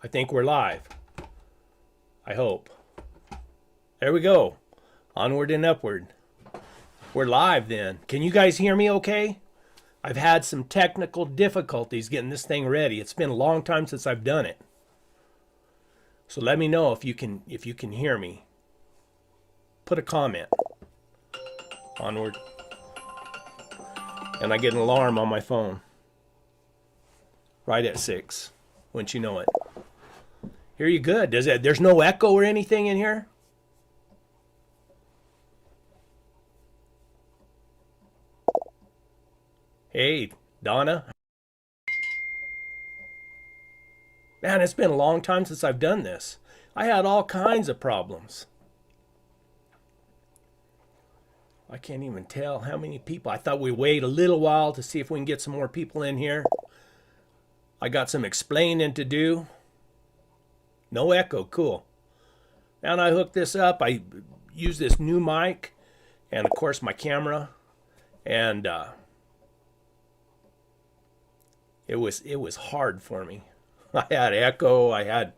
I think we're live. I hope. There we go. Onward and upward. We're live then. Can you guys hear me okay? I've had some technical difficulties getting this thing ready. It's been a long time since I've done it. So let me know if you can hear me. Put a comment. Onward. And I get an alarm on my phone. Right at 6. Wouldn't you know it? Hear you good. There's no echo or anything in here? Hey, Donna. Man, it's been a long time since I've done this. I had all kinds of problems. I can't even tell how many people. I thought we'd wait a little while to see if we can get some more people in here. I got some explaining to do. No echo, cool. And I hooked this up. I used this new mic and of course my camera. And it was hard for me. I had echo. I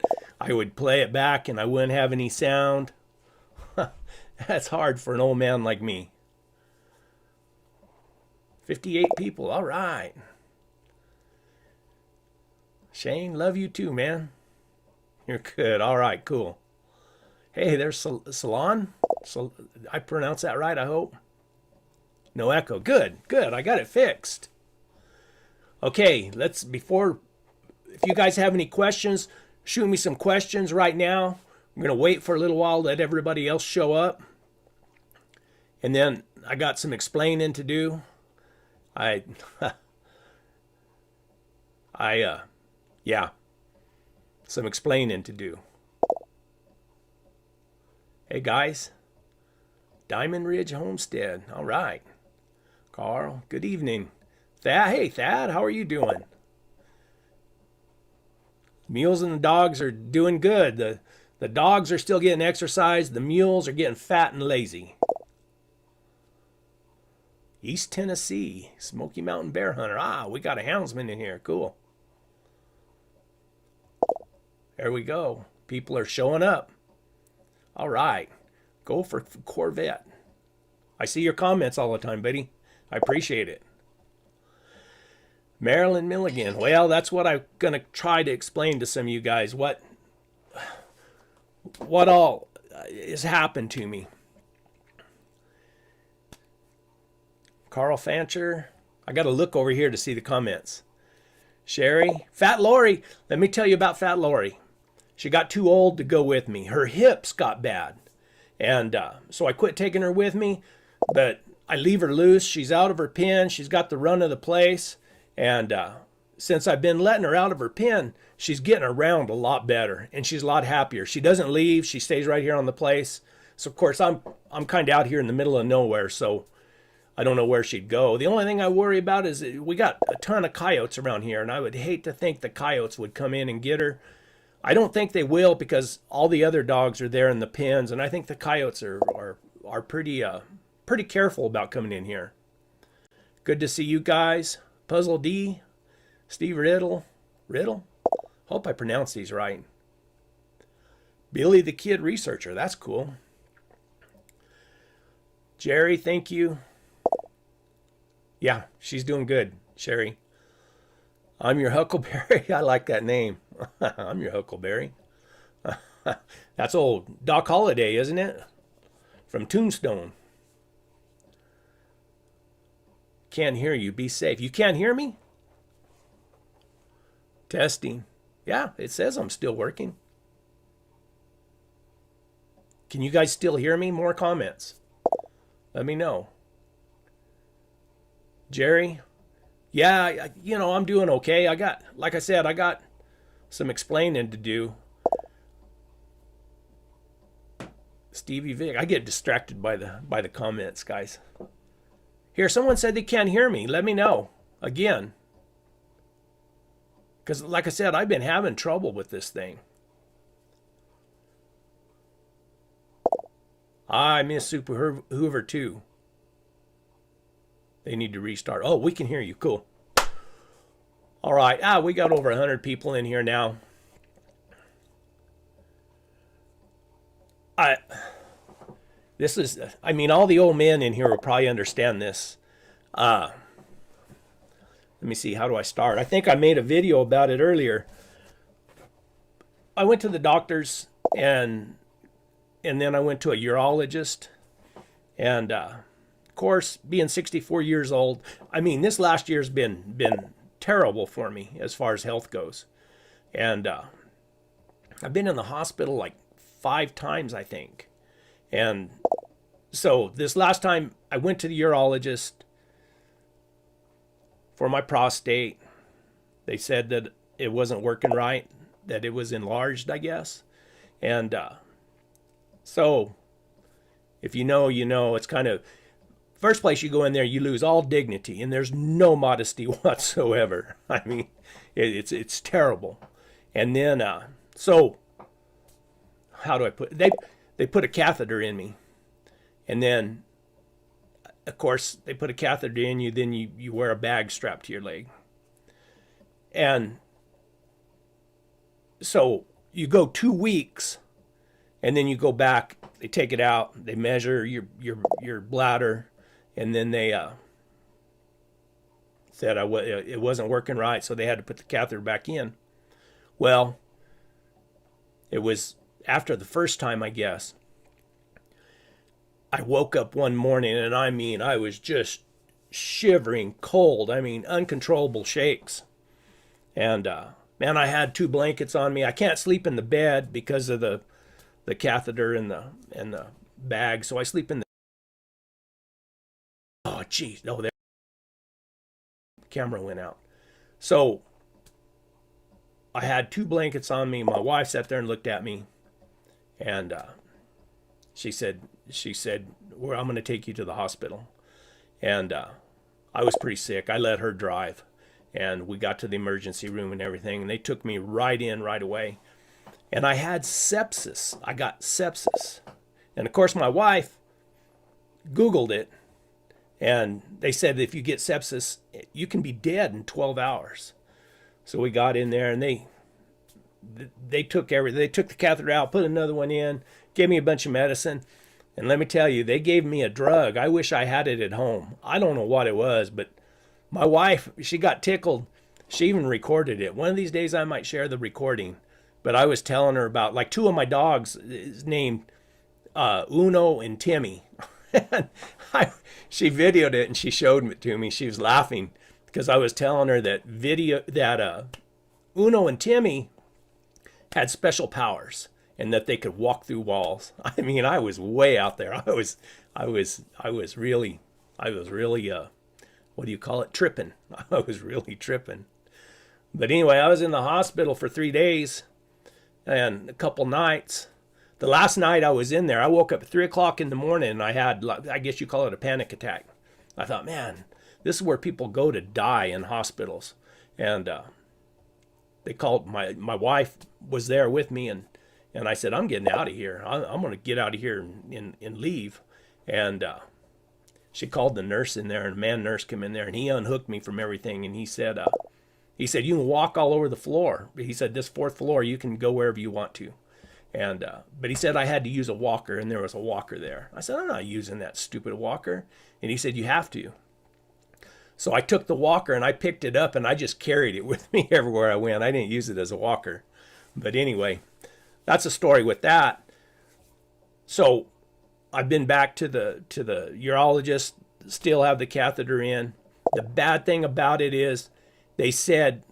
would play it back and I wouldn't have any sound. That's hard for an old man like me. 58 people. All right. Shane, love you too, man. You're good. All right, cool. Hey, there's Salon. I pronounced that right, I hope. No echo. Good, good. I got it fixed. Okay, if you guys have any questions, shoot me some questions right now. I'm going to wait for a little while, let everybody else show up. And then I got some explaining to do. Yeah, some explaining to do. Hey guys, Diamond Ridge Homestead. All right, Carl. Good evening, Thad. Hey Thad, how are you doing? Mules and the dogs are doing good. The dogs are still getting exercise. The mules are getting fat and lazy. East Tennessee, Smoky Mountain Bear Hunter. Ah, we got a houndsman in here. Cool. There we go. People are showing up. All right. Go for Corvette. I see your comments all the time, buddy. I appreciate it. Marilyn Milligan. Well, that's what I'm going to try to explain to some of you guys. What all has happened to me. Carl Fancher. I got to look over here to see the comments. Sherry. Fat Lori. Let me tell you about Fat Lori. She got too old to go with me. Her hips got bad. And so I quit taking her with me. But I leave her loose. She's out of her pen. She's got the run of the place. And since I've been letting her out of her pen, she's getting around a lot better. And she's a lot happier. She doesn't leave. She stays right here on the place. So, of course, I'm kind of out here in the middle of nowhere. So I don't know where she'd go. The only thing I worry about is we got a ton of coyotes around here. And I would hate to think the coyotes would come in and get her. I don't think they will because all the other dogs are there in the pens. And I think the coyotes are pretty careful about coming in here. Good to see you guys. Puzzle D, Steve Riddle. Hope I pronounced these right. Billy the Kid Researcher, that's cool. Jerry, thank you. Yeah, she's doing good, Sherry. I'm your Huckleberry. I like that name. I'm your Huckleberry. That's old Doc Holliday, isn't it? From Tombstone. Can't hear you. Be safe. You can't hear me? Testing. Yeah, it says I'm still working. Can you guys still hear me? More comments. Let me know. Jerry? Yeah, I'm doing okay. Like I said, I got some explaining to do. Stevie Vic. I get distracted by the comments, guys. Here, someone said they can't hear me. Let me know. Again. Because, like I said, I've been having trouble with this thing. I miss Super Hoover, too. They need to restart. Oh, we can hear you. Cool. All right. We got over 100 people in here now. I this is, I mean, all the old men in here will probably understand this. Let me see, how do I start? I think I made a video about it earlier. I went to the doctors, and then I went to a urologist, and of course, being 64 years old, I mean, this last year's been terrible for me as far as health goes. And I've been in the hospital like 5 times, I think. And so this last time I went to the urologist for my prostate. They said that it wasn't working right, that it was enlarged, I guess. And so if you know, you know. It's kind of, first place you go in there, you lose all dignity, and there's no modesty whatsoever. I mean, it's terrible. And then so how do I put it? They put a catheter in me, and then of course they put a catheter in you, then you wear a bag strapped to your leg. And so you go 2 weeks, and then you go back, they take it out, they measure your bladder, and then they said it wasn't working right, so they had to put the catheter back in. Well, it was after the first time, I guess. I woke up one morning, and I mean, I was just shivering cold. I mean, uncontrollable shakes. And man, I had 2 blankets on me. I can't sleep in the bed because of the catheter and the bag, so I sleep in the. Oh, geez, no, there. Camera went out. So I had 2 blankets on me. My wife sat there and looked at me, and she said, well, I'm going to take you to the hospital. And I was pretty sick. I let her drive, and we got to the emergency room and everything, and they took me right in right away. And I had sepsis. I got sepsis. And of course, my wife Googled it, and they said if you get sepsis, you can be dead in 12 hours. So we got in there, and they took everything. They took the catheter out, put another one in, gave me a bunch of medicine. And let me tell you, they gave me a drug. I wish I had it at home. I don't know what it was, but my wife, she got tickled. She even recorded it. One of these days I might share the recording. But I was telling her about, like, 2 of my dogs is named Uno and Timmy. And she videoed it and she showed it to me. She was laughing because I was telling her that Uno and Timmy had special powers and that they could walk through walls. I mean, I was way out there. I was really what do you call it? Tripping. I was really tripping. But anyway, I was in the hospital for 3 days and a couple nights. The last night I was in there, I woke up at 3 o'clock in the morning, and I had, I guess you call it a panic attack. I thought, man, this is where people go to die in hospitals. And they called, my wife was there with me, and I said, I'm getting out of here. I'm going to get out of here and leave. And she called the nurse in there, and a man nurse came in there, and he unhooked me from everything. And he said, you can walk all over the floor. He said, this 4th floor, you can go wherever you want to. And but he said I had to use a walker, and there was a walker there. I said, I'm not using that stupid walker. And he said, you have to. So I took the walker, and I picked it up, and I just carried it with me everywhere I went. I didn't use it as a walker. But anyway, that's a story with that. So I've been back to the urologist, still have the catheter in. The bad thing about it is they said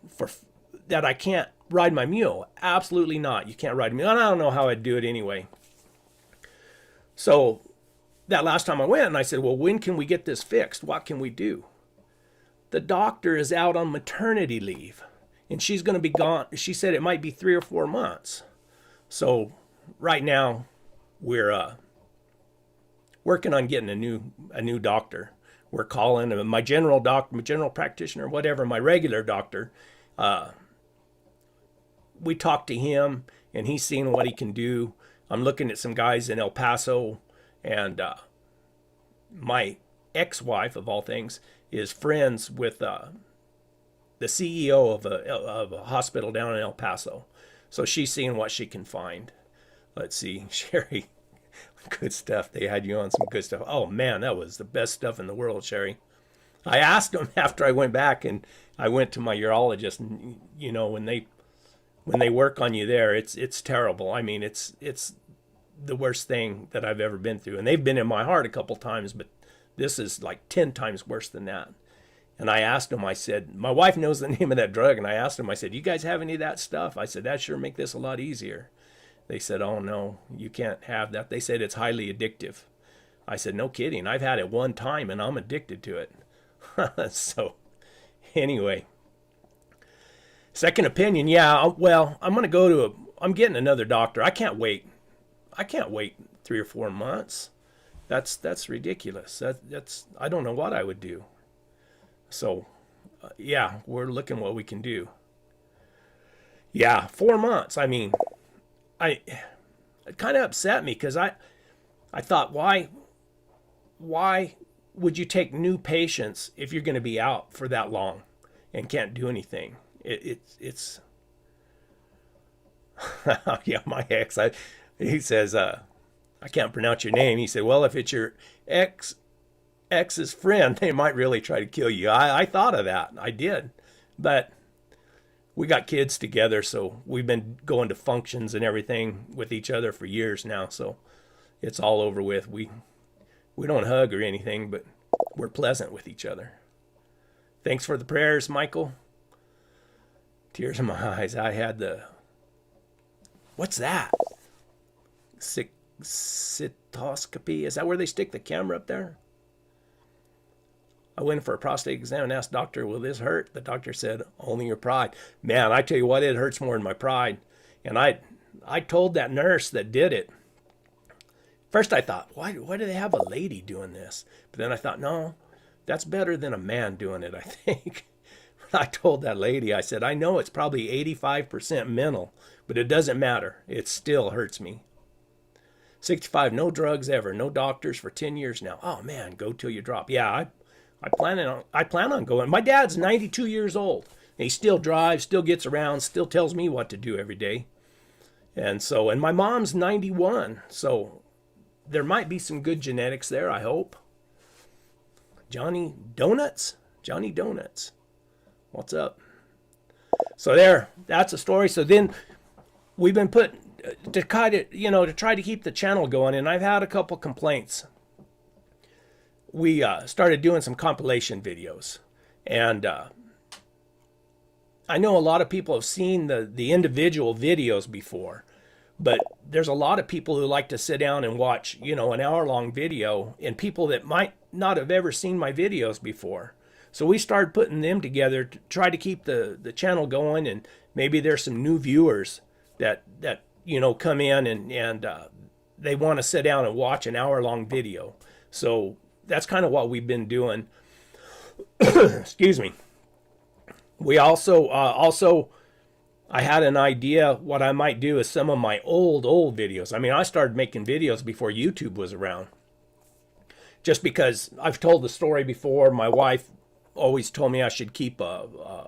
that I can't ride my mule. Absolutely not. You can't ride a mule. And I don't know how I'd do it anyway. So that last time I went, and I said, well, when can we get this fixed? What can we do? The doctor is out on maternity leave, and she's going to be gone. She said it might be 3 or 4 months. So right now we're working on getting a new doctor. We're calling my general doctor, my general practitioner, whatever, my regular doctor. We talked to him, and he's seeing what he can do. I'm looking at some guys in El Paso, and my ex-wife, of all things, is friends with the CEO of a hospital down in El Paso. So she's seeing what she can find. Let's see, Sherry. Good stuff. They had you on some good stuff. Oh man, that was the best stuff in the world, Sherry. I asked them after I went back, and I went to my urologist, and you know, when they work on you there, it's terrible. I mean, it's the worst thing that I've ever been through. And they've been in my heart a couple times, but this is like 10 times worse than that. And I asked them, I said, my wife knows the name of that drug, and I asked them, I said, you guys have any of that stuff? I said, that sure make this a lot easier. They said, oh no, you can't have that. They said it's highly addictive. I said, no kidding. I've had it one time and I'm addicted to it. So anyway, second opinion. Yeah, well, I'm getting another doctor. I can't wait 3 or 4 months. That's ridiculous. That's I don't know what I would do. So yeah, we're looking what we can do. Yeah, 4 months. I mean, it kind of upset me because I thought, why would you take new patients if you're going to be out for that long and can't do anything? It's yeah, my ex, he says, I can't pronounce your name. He said, well, if it's your ex's friend, they might really try to kill you. I thought of that. I did. But we got kids together, so we've been going to functions and everything with each other for years now, so it's all over with. We don't hug or anything, but we're pleasant with each other. Thanks for the prayers, Michael. Tears in my eyes. I had what's that? Cystoscopy? Is that where they stick the camera up there? I went for a prostate exam and asked doctor, will this hurt? The doctor said, only your pride. Man, I tell you what, it hurts more than my pride. And I told that nurse that did it. First I thought, why do they have a lady doing this? But then I thought, no, that's better than a man doing it, I think. I told that lady, I said, I know it's probably 85% mental, but it doesn't matter. It still hurts me. 65, no drugs ever, no doctors for 10 years now. Oh man, go till you drop. Yeah, I plan on going. My dad's 92 years old. He still drives, still gets around, still tells me what to do every day. And my mom's 91. So there might be some good genetics there, I hope. Johnny Donuts? What's up? So that's a story. So then we've been put to try to keep the channel going, and I've had a couple complaints. We started doing some compilation videos, and I know a lot of people have seen the individual videos before, but there's a lot of people who like to sit down and watch, an hour-long video, and people that might not have ever seen my videos before. So we started putting them together to try to keep the channel going, and maybe there's some new viewers that come in and they want to sit down and watch an hour-long video. So that's kind of what we've been doing. Excuse me. We also I had an idea what I might do is some of my old videos. I mean, I started making videos before YouTube was around. Just because I've told the story before, my wife always told me I should keep a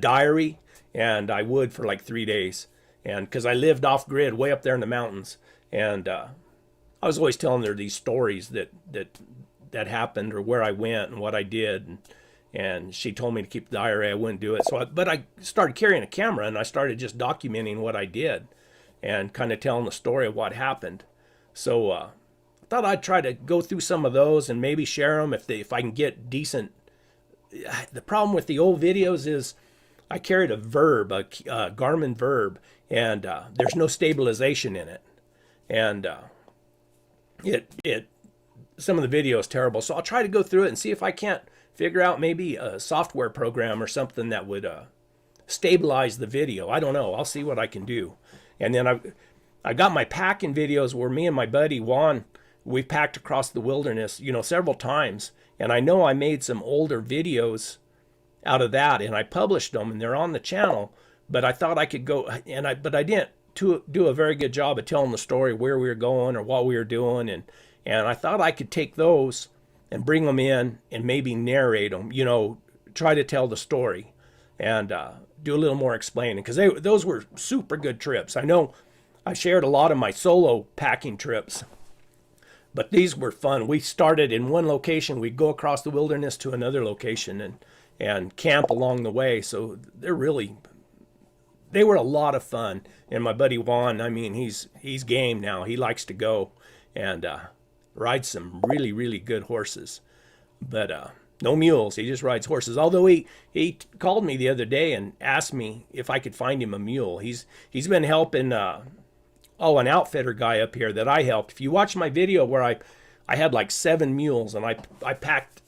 diary, and I would for like 3 days. And because I lived off grid way up there in the mountains, and I was always telling her these stories that happened, or where I went and what I did, and she told me to keep the diary. I wouldn't do it. But I started carrying a camera, and I started just documenting what I did and kind of telling the story of what happened. So I thought I'd try to go through some of those and maybe share them if I can get decent. The problem with the old videos is I carried a Garmin Verb, and there's no stabilization in it, and some of the video is terrible. So I'll try to go through it and see if I can't figure out maybe a software program or something that would stabilize the video. I don't know. I'll see what I can do. And then I got my packing videos where me and my buddy Juan, we packed across the wilderness, several times. And I know I made some older videos out of that, and I published them, and they're on the channel. But I thought I could go, but I didn't do a very good job of telling the story where we were going or what we were doing, and I thought I could take those and bring them in and maybe narrate them, try to tell the story and do a little more explaining, because those were super good trips. I know I shared a lot of my solo packing trips But these were fun. We started in one location. We'd go across the wilderness to another location and camp along the way. So they were a lot of fun. And my buddy Juan, I mean, he's game now. He likes to go and ride some really, really good horses. But no mules. He just rides horses. Although he called me the other day and asked me if I could find him a mule. He's been helping an outfitter guy up here that I helped. If you watch my video where I had like 7 mules and I packed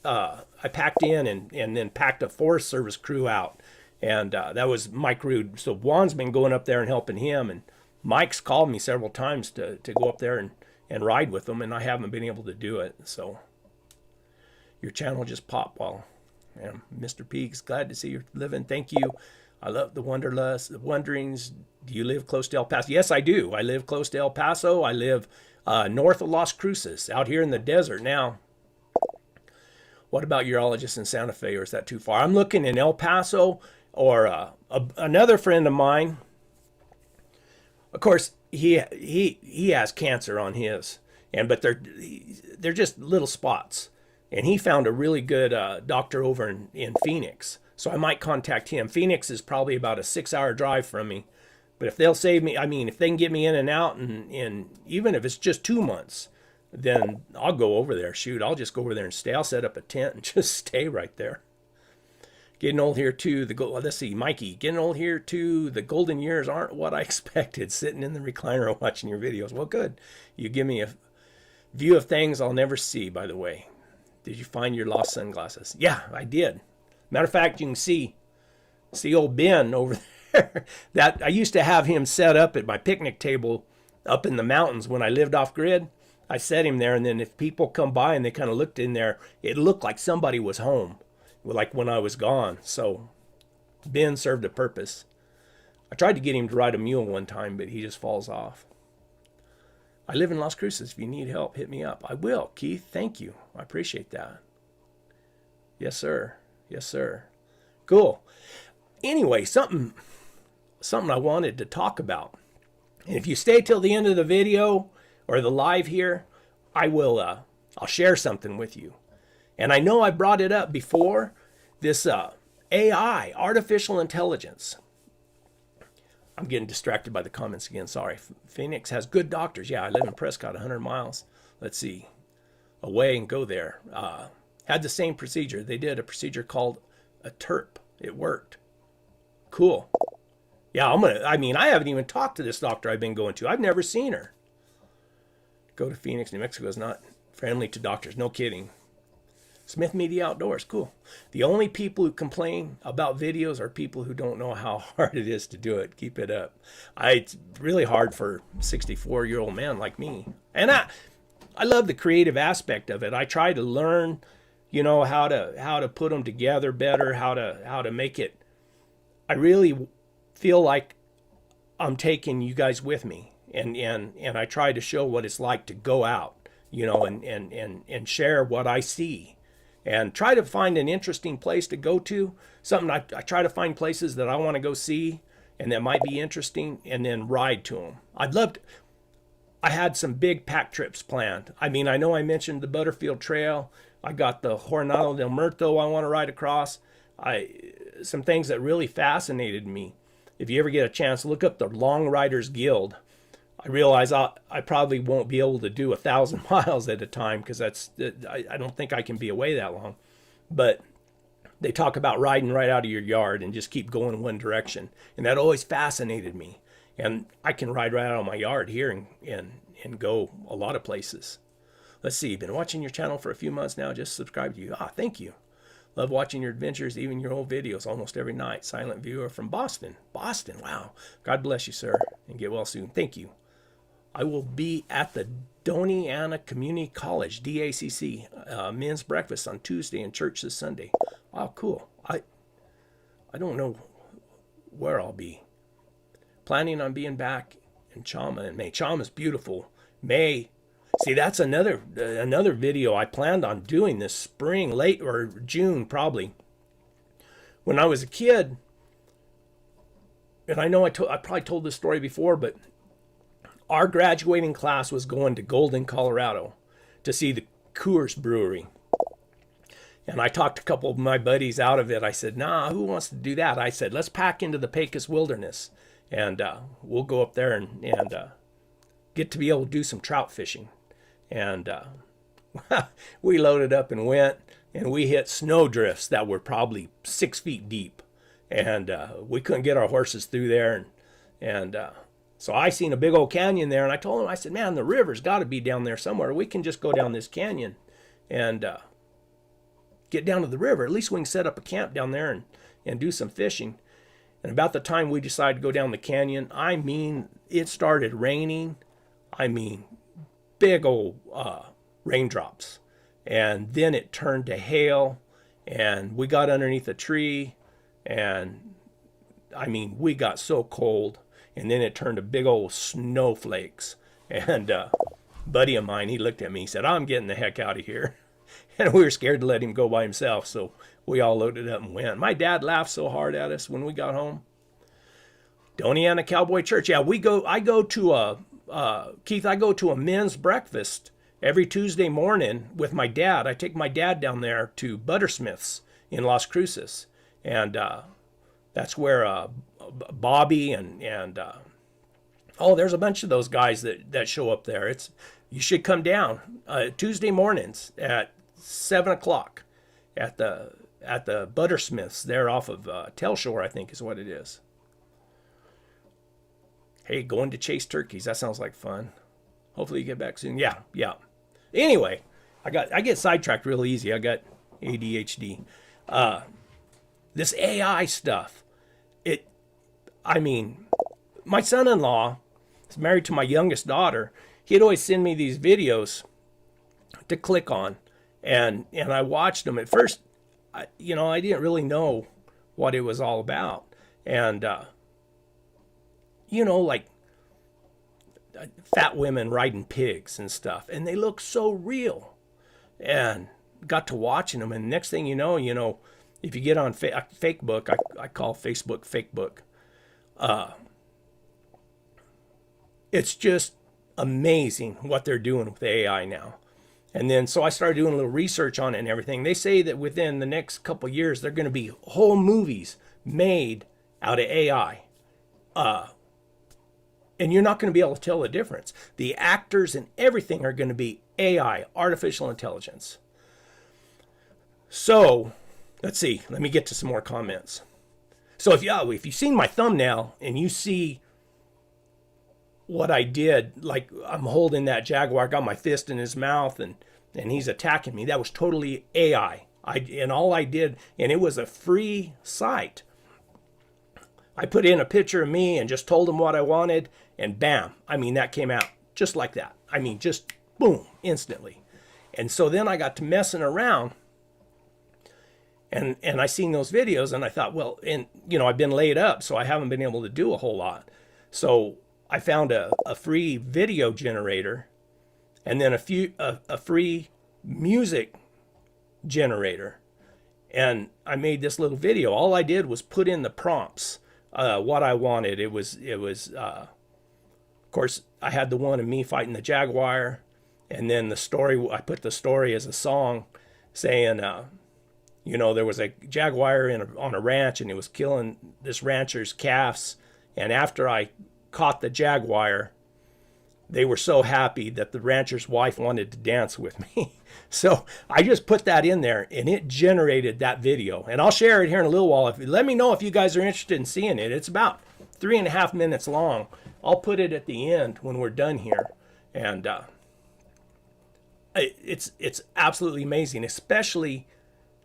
in and then packed a Forest Service crew out, and that was Mike Rude. So Juan's been going up there and helping him, and Mike's called me several times to go up there and ride with them, and I haven't been able to do it. So your channel just popped while Mr. Peaks, glad to see you living. Thank you. I love the wanderlust, the wanderings. Do you live close to El Paso? Yes, I do. I live close to El Paso. I live north of Las Cruces, out here in the desert. Now, what about urologists in Santa Fe, or is that too far? I'm looking in El Paso, or another friend of mine. Of course, he has cancer on his, but they're just little spots. And he found a really good doctor over in Phoenix. So I might contact him. Phoenix is probably about a 6-hour drive from me. But if they'll save me, I mean, if they can get me in and out, and even if it's just 2 months, then I'll go over there. Shoot, I'll just go over there and stay. I'll set up a tent and just stay right there. Getting old here too. Let's see, Mikey. Getting old here too. The golden years aren't what I expected. Sitting in the recliner watching your videos. Well, good. You give me a view of things I'll never see, by the way. Did you find your lost sunglasses? Yeah, I did. Matter of fact, you can see old Ben over there. That I used to have him set up at my picnic table up in the mountains when I lived off grid. I set him there, and then if people come by and they kind of looked in there, it looked like somebody was home, like when I was gone. So Ben served a purpose. I tried to get him to ride a mule one time, but he just falls off. I live in Las Cruces. If you need help, hit me up. I will, Keith. Thank you. I appreciate that. Yes, sir. Yes, sir. Cool. Anyway, something I wanted to talk about. And if you stay till the end of the video or the live here, I'll share something with you. And I know I brought it up before, this AI, artificial intelligence. I'm getting distracted by the comments again. Sorry. Phoenix has good doctors. Yeah, I live in Prescott, 100 miles. Let's see. Away and go there. Had the same procedure. They did a procedure called a TERP. It worked. Cool. Yeah, I haven't even talked to this doctor I've been going to. I've never seen her. Go to Phoenix, New Mexico is not friendly to doctors. No kidding. Smith Media Outdoors. Cool. The only people who complain about videos are people who don't know how hard it is to do it. Keep it up. It's really hard for a 64-year-old man like me. And I love the creative aspect of it. I try to learn, how to put them together better, how to make it. I really feel like I'm taking you guys with me, and I try to show what it's like to go out, and share what I see, and try to find an interesting place to go to. Something I try to find places that I want to go see and that might be interesting, and then ride to them. I had some big pack trips planned. I know I mentioned the Butterfield Trail. I got the Jornada del Muerto I want to ride across. Some things that really fascinated me. If you ever get a chance, look up the Long Riders Guild. I realize I probably won't be able to do 1,000 miles at a time, because I don't think I can be away that long. But they talk about riding right out of your yard and just keep going one direction. And that always fascinated me. And I can ride right out of my yard here and go a lot of places. Let's see, been watching your channel for a few months now. Just subscribed to you. Thank you. Love watching your adventures, even your old videos, almost every night. Silent viewer from Boston. Boston, wow. God bless you, sir, and get well soon. Thank you. I will be at the Donny Anna Community College, DACC, men's breakfast on Tuesday and church this Sunday. Wow, cool. I don't know where I'll be. Planning on being back in Chama in May. Chama's beautiful. May. See, that's another video I planned on doing this spring, late or June probably. When I was a kid, and I know I probably told this story before, but our graduating class was going to Golden, Colorado, to see the Coors Brewery. And I talked a couple of my buddies out of it. I said, nah, who wants to do that? I said, let's pack into the Pecos Wilderness, and we'll go up there and get to be able to do some trout fishing. And we loaded up and went, and we hit snow drifts that were probably 6 feet deep. And we couldn't get our horses through there. And so I seen a big old canyon there, and I told him, I said, man, the river's got to be down there somewhere. We can just go down this canyon and get down to the river. At least we can set up a camp down there and do some fishing. And about the time we decided to go down the canyon, I mean, it started raining. I mean, big old raindrops. And then it turned to hail, and we got underneath a tree, and I mean, we got so cold. And then it turned to big old snowflakes. And buddy of mine, he looked at me, he said, I'm getting the heck out of here. And we were scared to let him go by himself, so we all loaded up and went. My dad laughed so hard at us when we got home. Doniana Cowboy Church. Yeah, I go to a men's breakfast every Tuesday morning with my dad. I take my dad down there to Buttersmith's in Las Cruces. And that's where Bobby and there's a bunch of those guys that show up there. You should come down Tuesday mornings at 7 o'clock at the Buttersmiths there off of Telshore, I think is what it is. Hey, going to chase turkeys. That sounds like fun. Hopefully you get back soon. Yeah. Anyway, I get sidetracked real easy. I got ADHD. This AI stuff. My son-in-law is married to my youngest daughter. He'd always send me these videos to click on, and I watched them. At first, I didn't really know what it was all about. And, like fat women riding pigs and stuff, and they look so real. And got to watching them, and next thing you know, if you get on Fakebook, I call Facebook Fakebook, it's just amazing what they're doing with AI now. And then so I started doing a little research on it and everything. They say that within the next couple of years, they're going to be whole movies made out of AI. And you're not going to be able to tell the difference. The actors and everything are going to be AI, artificial intelligence. So let's see. Let me get to some more comments. So if you've seen my thumbnail and you see what I did, like I'm holding that Jaguar, got my fist in his mouth, and he's attacking me. That was totally AI. All I did, and it was a free site. I put in a picture of me and just told him what I wanted, and bam. That came out just like that. Just boom, instantly. And so then I got to messing around, and I seen those videos, and I thought, well, I've been laid up, so I haven't been able to do a whole lot. So I found a free video generator, and then a free music generator, and I made this little video. All I did was put in the prompts, what I wanted. It was of course, I had the one of me fighting the Jaguar, and then the story. I put the story as a song, saying, there was a Jaguar on a ranch, and it was killing this rancher's calves, and after I caught the Jaguar, they were so happy that the rancher's wife wanted to dance with me. So I just put that in there, and it generated that video. And I'll share it here in a little while. Let me know if you guys are interested in seeing it. It's about 3.5 minutes long. I'll put it at the end when we're done here. And it's absolutely amazing, especially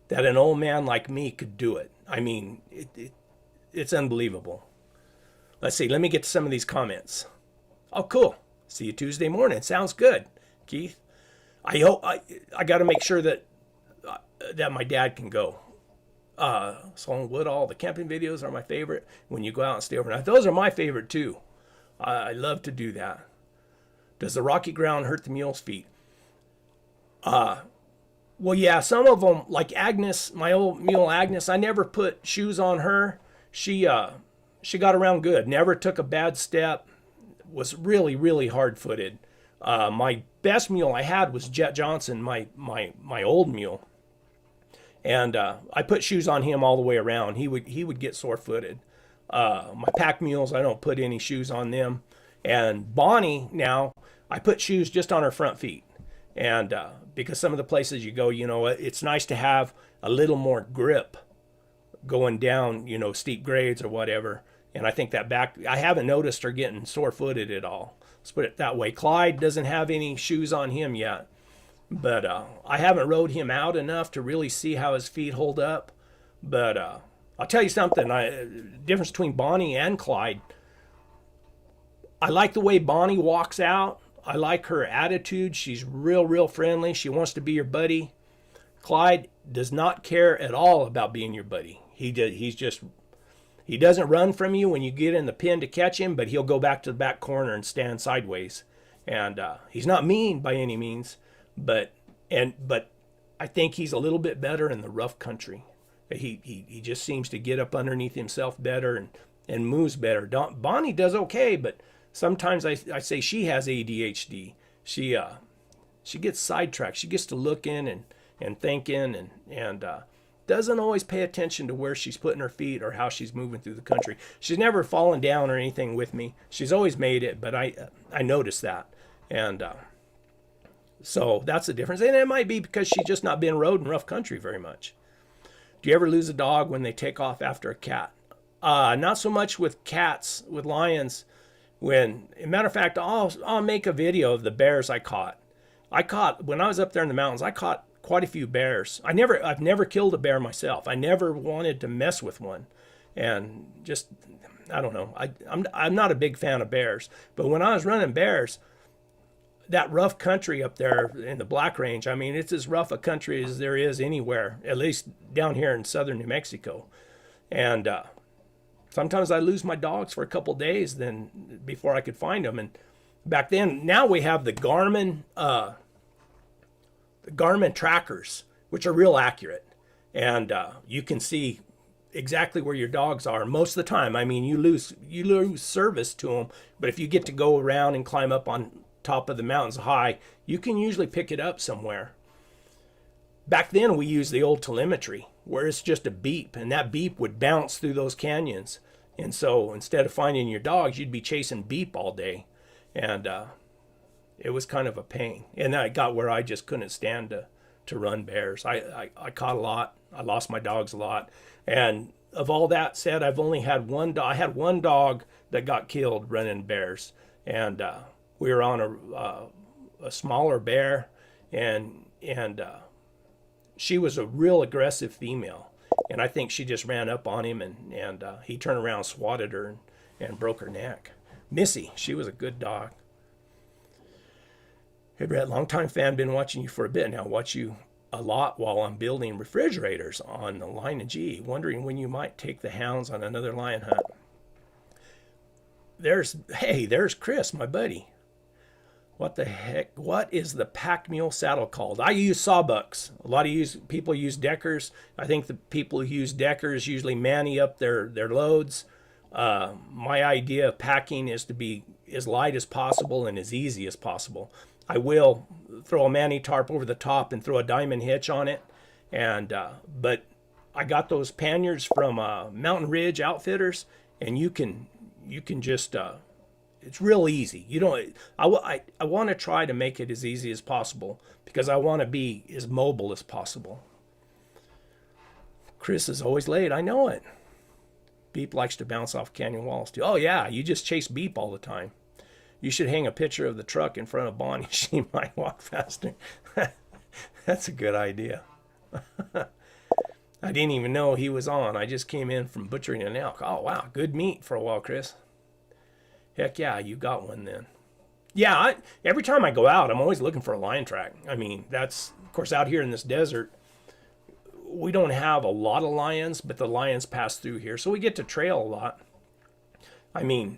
that an old man like me could do it. It's unbelievable. Let's see. Let me get to some of these comments. Oh, cool. See you Tuesday morning. Sounds good, Keith. I hope I got to make sure that my dad can go. So Woodall, the camping videos are my favorite. When you go out and stay overnight, those are my favorite too. I love to do that. Does the rocky ground hurt the mule's feet? Well, yeah, some of them, like Agnes, my old mule Agnes, I never put shoes on her. She got around good, never took a bad step, was really, really hard-footed. My best mule I had was Jet Johnson, my old mule, and I put shoes on him all the way around. He would get sore-footed. My pack mules, I don't put any shoes on them. And Bonnie, now I put shoes just on her front feet, and because some of the places you go, it's nice to have a little more grip going down, steep grades or whatever. And I think that I haven't noticed her getting sore-footed at all. Let's put it that way. Clyde doesn't have any shoes on him yet, but I haven't rode him out enough to really see how his feet hold up. But I'll tell you something, difference between Bonnie and Clyde. I like the way Bonnie walks out. I like her attitude. She's real friendly. She wants to be your buddy. Clyde does not care at all about being your buddy. He doesn't run from you when you get in the pen to catch him, but he'll go back to the back corner and stand sideways. And he's not mean by any means, but I think he's a little bit better in the rough country. He just seems to get up underneath himself better and moves better. Bonnie does okay, but sometimes I say she has ADHD. She gets sidetracked. She gets to looking and thinking and doesn't always pay attention to where she's putting her feet or how she's moving through the country. She's never fallen down or anything with me. She's always made it, but I noticed that. And so that's the difference. And it might be because she's just not been rode in rough country very much. Do you ever lose a dog when they take off after a cat? Not so much with cats, with lions. As a matter of fact, I'll make a video of the bears I caught. When I was up there in the mountains, I caught quite a few bears. I've never killed a bear myself. I never wanted to mess with one, and just I don't know. I'm not a big fan of bears, but when I was running bears, that rough country up there in the Black Range, I mean, it's as rough a country as there is anywhere, at least down here in southern New Mexico. And sometimes I lose my dogs for a couple days before I could find them. And back then, now we have the Garmin trackers, which are real accurate. And you can see exactly where your dogs are most of the time. I mean, you lose service to them, but if you get to go around and climb up on top of the mountains high, you can usually pick it up somewhere. Back then we used the old telemetry where it's just a beep, and that beep would bounce through those canyons. And so instead of finding your dogs, you'd be chasing beep all day. And it was kind of a pain. And I got where I just couldn't stand to run bears. I caught a lot. I lost my dogs a lot. And of all that said, I've only had one dog. I had one dog that got killed running bears. And we were on a smaller bear, and she was a real aggressive female, and I think she just ran up on him, and he turned around, swatted her, and broke her neck. Missy, she was a good dog. Hey Brett, longtime fan, been watching you for a bit now. Watch you a lot while I'm building refrigerators on the Line and G. Wondering when you might take the Hounds on another lion hunt. There's Chris, my buddy. What the heck? What is the pack mule saddle called? I use sawbucks. A lot of people use deckers. I think the people who use deckers usually manny up their loads. My idea of packing is to be as light as possible and as easy as possible. I will throw a manny tarp over the top and throw a diamond hitch on it. But I got those panniers from Mountain Ridge Outfitters, and you can just it's real easy. I want to try to make it as easy as possible because I want to be as mobile as possible. Chris is always late. I know it. Beep likes to bounce off canyon walls too. Oh yeah, you just chase Beep all the time. You should hang a picture of the truck in front of Bonnie. She might walk faster. That's a good idea. I didn't even know he was on. I just came in from butchering an elk. Oh wow, good meat for a while, Chris. Heck yeah, you got one then. Yeah, every time I go out, I'm always looking for a lion track. I mean, that's, of course, out here in this desert, we don't have a lot of lions, but the lions pass through here, so we get to trail a lot. I mean,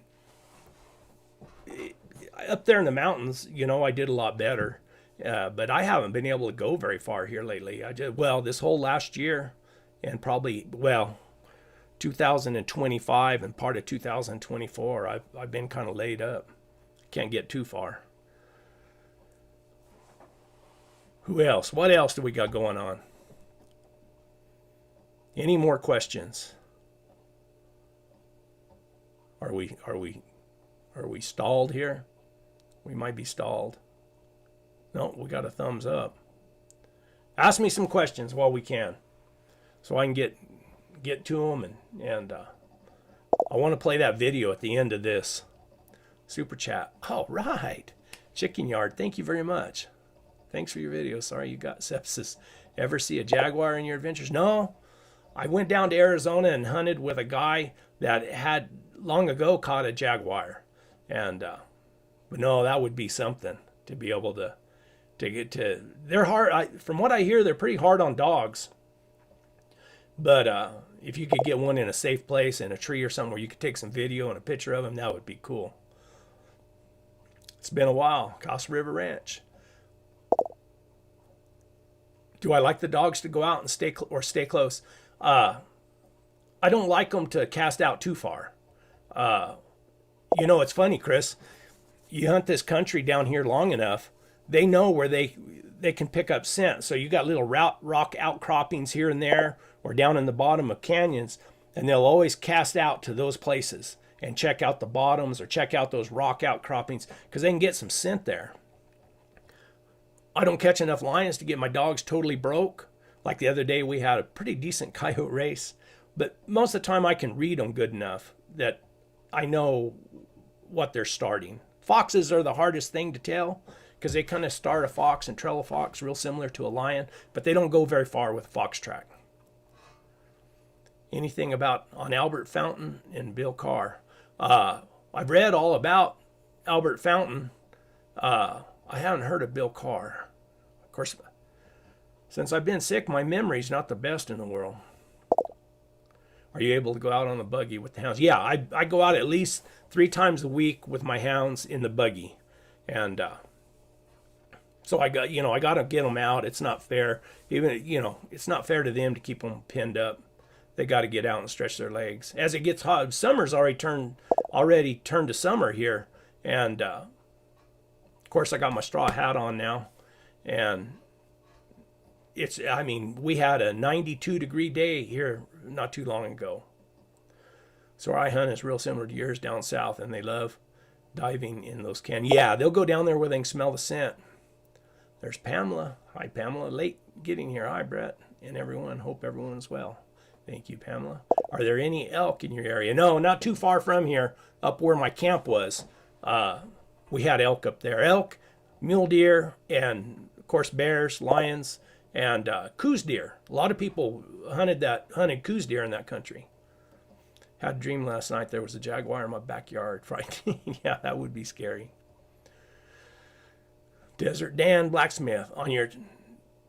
up there in the mountains, I did a lot better, but I haven't been able to go very far here lately. This whole last year, and probably, 2025 and part of 2024, I've been kind of laid up. Can't get too far. Who else? What else do we got going on? Any more questions? Are we stalled here? We might be stalled. No, we got a thumbs up. Ask me some questions while we can, so I can get to them, and I want to play that video at the end of this super chat. All right, Chicken Yard. Thank you very much. Thanks for your video. Sorry you got sepsis. Ever see a jaguar in your adventures? No. I went down to Arizona and hunted with a guy that had long ago caught a jaguar, and but no, that would be something to be able to get to. They're hard. From what I hear, they're pretty hard on dogs. But if you could get one in a safe place, in a tree or somewhere, you could take some video and a picture of them. That would be cool. It's been a while. Costa River Ranch. Do I like the dogs to go out and stay close? I don't like them to cast out too far. You know, it's funny, Chris. You hunt this country down here long enough, they know where they can pick up scent. So you got little rock outcroppings here and there, or down in the bottom of canyons, and they'll always cast out to those places and check out the bottoms or check out those rock outcroppings because they can get some scent there. I don't catch enough lions to get my dogs totally broke. Like the other day, we had a pretty decent coyote race, but most of the time I can read them good enough that I know what they're starting. Foxes are the hardest thing to tell because they kind of start a fox and trail a fox real similar to a lion, but they don't go very far with a fox track. Anything about on Albert Fountain and Bill Carr? I've read all about Albert Fountain. I haven't heard of Bill Carr. Of course, since I've been sick, my memory's not the best in the world. Are you able to go out on the buggy with the hounds? Yeah, I go out at least 3 times a week with my hounds in the buggy. And so I got to get them out. It's not fair. Even, it's not fair to them to keep them pinned up. They got to get out and stretch their legs. As it gets hot, summer's already turned to summer here. And of course, I got my straw hat on now. And we had a 92-degree day here not too long ago. So where I hunt is real similar to yours down south, and they love diving in those canyons. Yeah, they'll go down there where they can smell the scent. There's Pamela. Hi, Pamela. Late getting here. Hi, Brett, and everyone. Hope everyone's well. Thank you, Pamela. Are there any elk in your area? No, not too far from here, up where my camp was. We had elk up there. Elk, mule deer, and, of course, bears, lions, and coos deer. A lot of people hunted coos deer in that country. Had a dream last night there was a jaguar in my backyard. Frightening. Yeah, that would be scary. Desert Dan Blacksmith, on your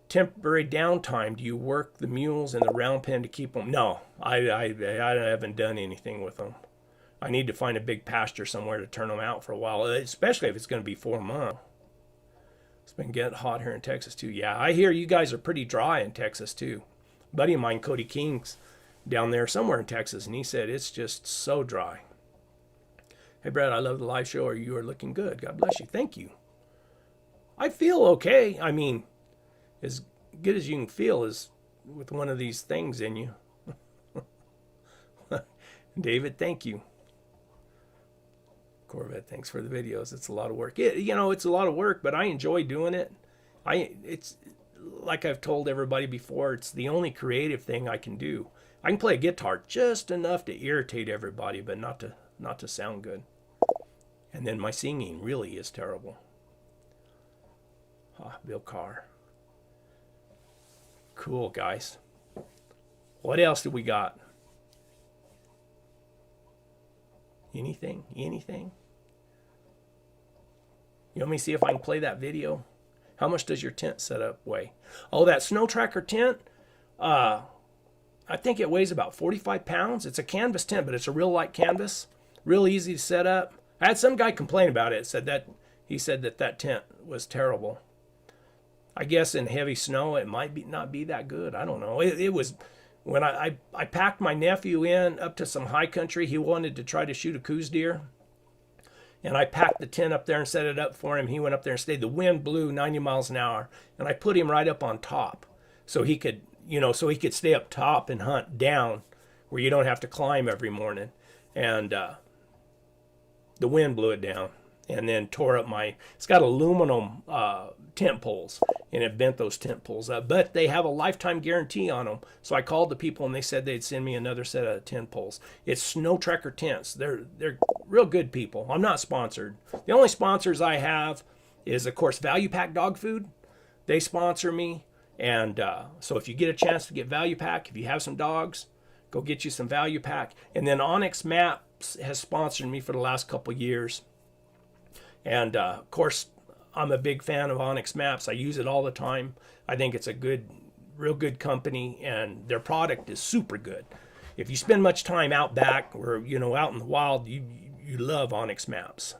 temporary downtime, do you work the mules in the round pen to keep them? No, I haven't done anything with them. I need to find a big pasture somewhere to turn them out for a while, especially if it's going to be 4 months. It's been getting hot here in Texas too. Yeah, I hear you guys are pretty dry in Texas too. A buddy of mine, Cody King's down there somewhere in Texas, and he said it's just so dry. Hey, Brad, I love the live show. You are looking good. God bless you. Thank you. I feel okay. I mean, as good as you can feel is with one of these things in you. David, thank you. Corvette, thanks for the videos. It's a lot of work. It's a lot of work, but I enjoy doing it. It's like I've told everybody before, it's the only creative thing I can do. I can play a guitar just enough to irritate everybody, but not to sound good. And then my singing really is terrible. Bill Carr. Cool, guys. What else do we got? Anything? You want me to see if I can play that video? How much does your tent setup weigh? Oh, that Snow Tracker tent? I think it weighs about 45 pounds. It's a canvas tent, but it's a real light canvas. Real easy to set up. I had some guy complain about it. He said that tent was terrible. I guess in heavy snow, it might not be that good. I don't know. It was, when I packed my nephew in up to some high country, he wanted to try to shoot a coos deer. And I packed the tent up there and set it up for him. He went up there and stayed. The wind blew 90 miles an hour, and I put him right up on top so he could, so he could stay up top and hunt down where you don't have to climb every morning. And the wind blew it down and then tore up it's got aluminum tent poles, and it bent those tent poles up. But they have a lifetime guarantee on them. So I called the people, and they said they'd send me another set of tent poles. It's Snow Trekker Tents. They're real good people. I'm not sponsored. The only sponsors I have is, of course, Value Pack Dog Food. They sponsor me. And so if you get a chance to get Value Pack, if you have some dogs, go get you some Value Pack. And then OnX Maps has sponsored me for the last couple years. And of course, I'm a big fan of OnX Maps. I use it all the time. I think it's a real good company, and their product is super good. If you spend much time out back or out in the wild, you love OnX Maps.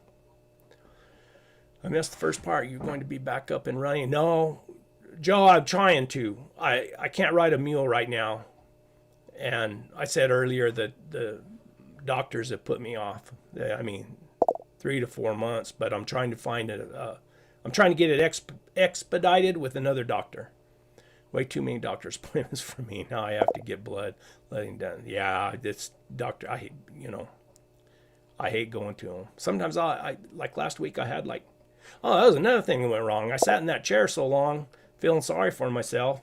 I missed the first part. You're going to be back up and running. No, Joe, I'm trying to. I can't ride a mule right now. And I said earlier that the doctors have put me off. 3 to 4 months, but I'm trying to find it. I'm trying to get it expedited with another doctor. Way too many doctor's appointments for me. Now I have to get blood letting done. Yeah, this doctor, I hate going to him. Sometimes I like last week I had that was another thing that went wrong. I sat in that chair so long, feeling sorry for myself,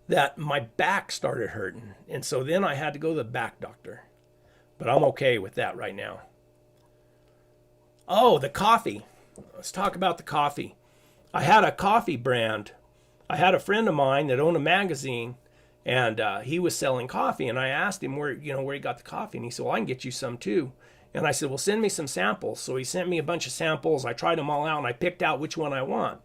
that my back started hurting. And so then I had to go to the back doctor. But I'm okay with that right now. Oh, the coffee. Let's talk about the coffee. I had a coffee brand. I had a friend of mine that owned a magazine, and he was selling coffee. And I asked him where he got the coffee, and he said, "Well, I can get you some too." And I said, "Well, send me some samples." So he sent me a bunch of samples. I tried them all out, and I picked out which one I want.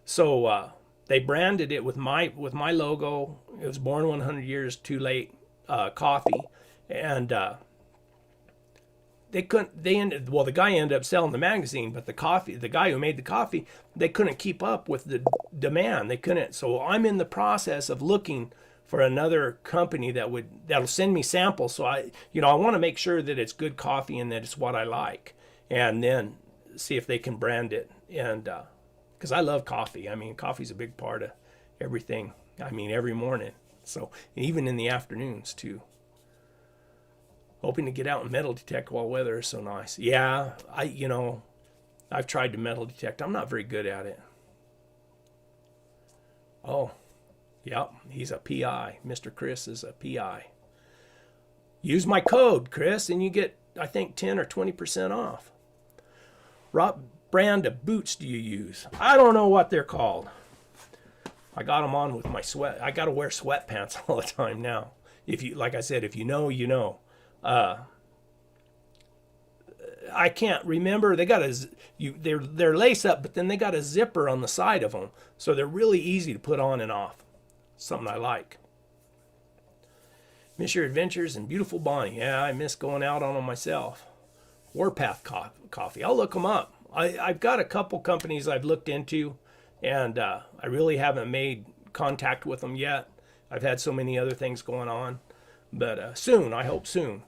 So they branded it with my logo. It was born 100 years too late coffee, and the guy ended up selling the magazine, but the guy who made the coffee, they couldn't keep up with the demand. They couldn't. So I'm in the process of looking for another company that'll send me samples. So I want to make sure that it's good coffee and that it's what I like, and then see if they can brand it. And because I love coffee. Coffee's a big part of everything. Every morning. So even in the afternoons too. Hoping to get out and metal detect while weather is so nice. Yeah, I've tried to metal detect. I'm not very good at it. Oh, yep, he's a PI. Mr. Chris is a PI. Use my code, Chris, and you get, I think, 10 or 20% off. What brand of boots do you use? I don't know what they're called. I got them on with my sweat. I got to wear sweatpants all the time now. Like I said, if you know, you know. I can't remember. They got they're lace up, but then they got a zipper on the side of them, so they're really easy to put on and off. Something I like. Miss your adventures in beautiful Bonnie. Yeah, I miss going out on them myself. Warpath Coffee. I'll look them up. I've got a couple companies I've looked into, and I really haven't made contact with them yet. I've had so many other things going on, but soon. I hope soon.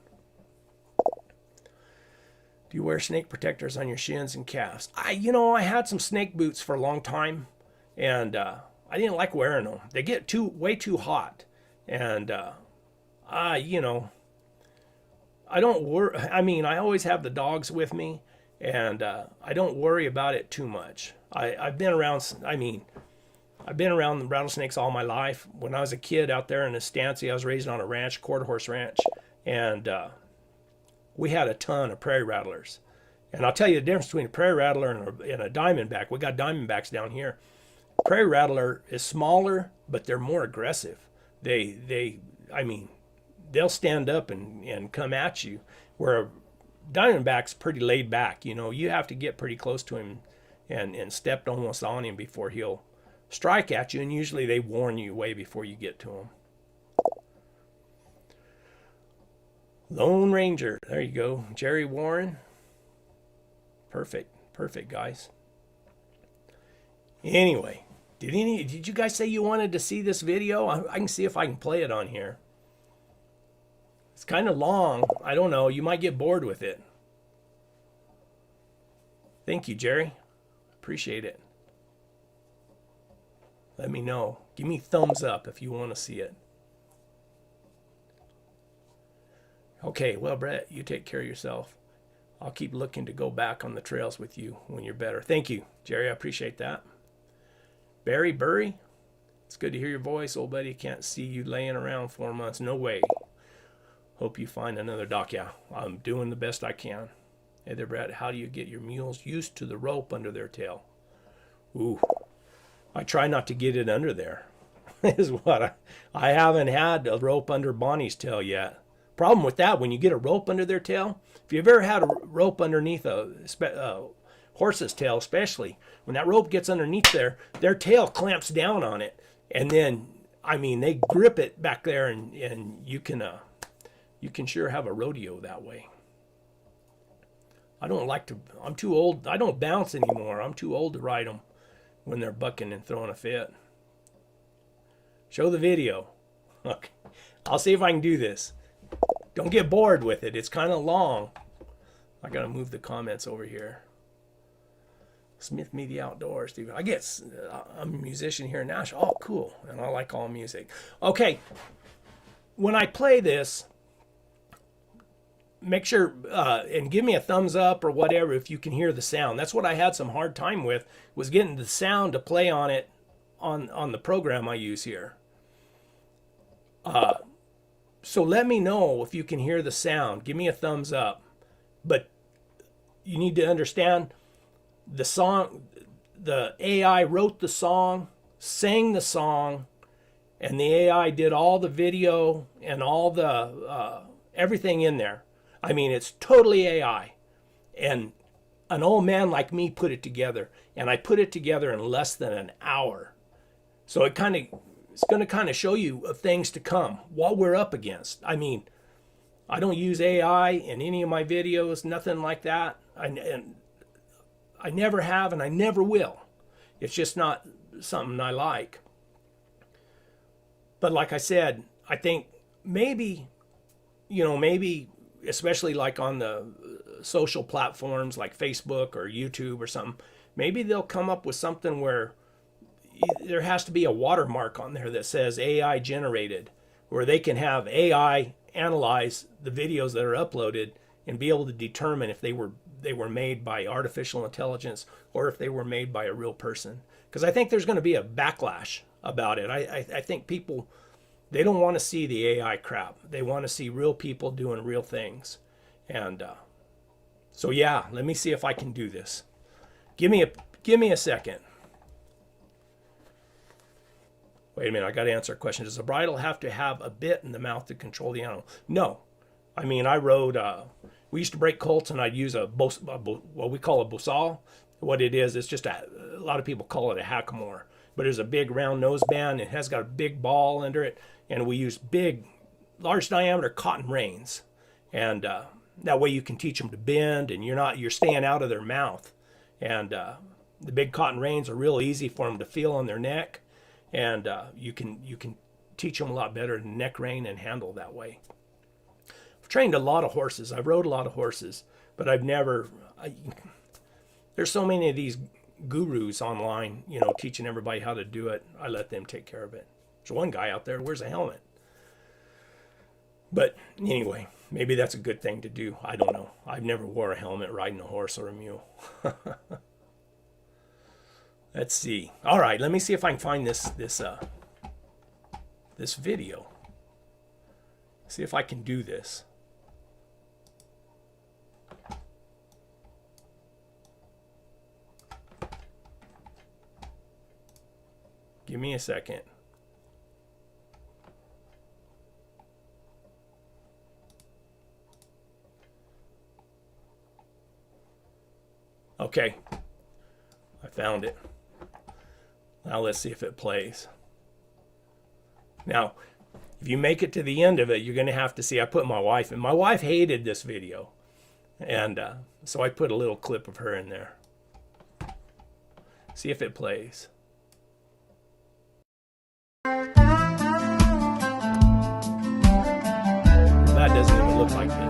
Do you wear snake protectors on your shins and calves? I had some snake boots for a long time, and I didn't like wearing them. They get way too hot, and I don't worry. I always have the dogs with me, and I don't worry about it too much. I've been around. I've been around the rattlesnakes all my life. When I was a kid out there in Estancia, I was raised on a ranch, quarter horse ranch, and we had a ton of prairie rattlers. And I'll tell you the difference between a prairie rattler and a diamondback. We got diamondbacks down here. Prairie rattler is smaller, but they're more aggressive. They'll stand up and come at you, where a diamondback's pretty laid back. You have to get pretty close to him and step almost on him before he'll strike at you, and usually they warn you way before you get to him. Lone Ranger, there you go. Jerry Warren. Perfect, guys. Anyway, did you guys say you wanted to see this video? I can see if I can play it on here. It's kind of long. I don't know. You might get bored with it. Thank you, Jerry. Appreciate it. Let me know. Give me thumbs up if you want to see it. Okay, well, Brett, you take care of yourself. I'll keep looking to go back on the trails with you when you're better. Thank you, Jerry. I appreciate that. Barry Burry, it's good to hear your voice, old buddy. Can't see you laying around 4 months. No way. Hope you find another doc. Yeah, I'm doing the best I can. Hey there, Brett. How do you get your mules used to the rope under their tail? Ooh, I try not to get it under there. Is what I haven't had a rope under Bonnie's tail yet. Problem with that, when you get a rope under their tail, if you've ever had a rope underneath a horse's tail, especially, when that rope gets underneath there, their tail clamps down on it. And then, I mean, they grip it back there, and you can sure have a rodeo that way. I don't like to, I'm too old. I don't bounce anymore. I'm too old to ride them when they're bucking and throwing a fit. Show the video. Look, I'll see if I can do this. Don't get bored with it. It's kind of long. I got to move the comments over here. Smith Media Outdoors, dude. I'm a musician here in Nashville. Oh, cool. And I like all music. Okay. When I play this, make sure and give me a thumbs up or whatever if you can hear the sound. That's what I had some hard time with, was getting the sound to play on it on the program I use here. So let me know if you can hear the sound. Give me a thumbs up. But you need to understand the song, the AI wrote the song, sang the song, and the AI did all the video and all the everything in there. I mean, it's totally AI. And an old man like me put it together. And I put it together in less than an hour. So it's going to kind of show you of things to come, what we're up against. I mean, I don't use AI in any of my videos, nothing like that. And I never have, and I never will. It's just not something I like. But like I said, I think maybe, especially like on the social platforms like Facebook or YouTube or something, maybe they'll come up with something where there has to be a watermark on there that says AI generated, where they can have AI analyze the videos that are uploaded and be able to determine if they were made by artificial intelligence or if they were made by a real person. Because I think there's going to be a backlash about it. I think people, they don't want to see the AI crap. They want to see real people doing real things. And so yeah, let me see if I can do this. Give me a second. Wait a minute, I got to answer a question. Does a bridle have to have a bit in the mouth to control the animal? No. I mean, I rode, we used to break colts, and I'd use what we call a bosal. What it is, it's just a lot of people call it a hackamore. But there's a big round nose band. It has got a big ball under it. And we use large diameter cotton reins. And that way you can teach them to bend, and you're staying out of their mouth. And the big cotton reins are real easy for them to feel on their neck. And you can teach them a lot better than neck rein and handle that way. I've trained a lot of horses. I've rode a lot of horses, but I've never. There's so many of these gurus online, teaching everybody how to do it. I let them take care of it. There's one guy out there who wears a helmet. But anyway, maybe that's a good thing to do. I don't know. I've never wore a helmet riding a horse or a mule. Let's see. All right, let me see if I can find this video. See if I can do this. Give me a second. Okay, I found it. Now let's see if it plays. Now, if you make it to the end of it, you're going to have to see, I put my wife in. My wife hated this video. And so I put a little clip of her in there. See if it plays. That doesn't even look like me.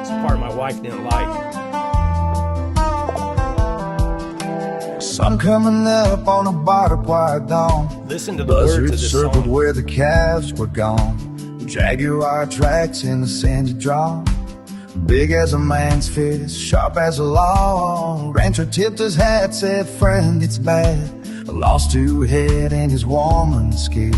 It's part of my wife didn't like. Sun coming up on a barbed wire dawn. Listen to the words of Buzzards this circled song. where the calves were gone. Jaguar tracks in the sand you draw. Big as a man's fist, sharp as a law. Rancher tipped his hat, said, friend, it's bad. I lost 2 head and his woman scared.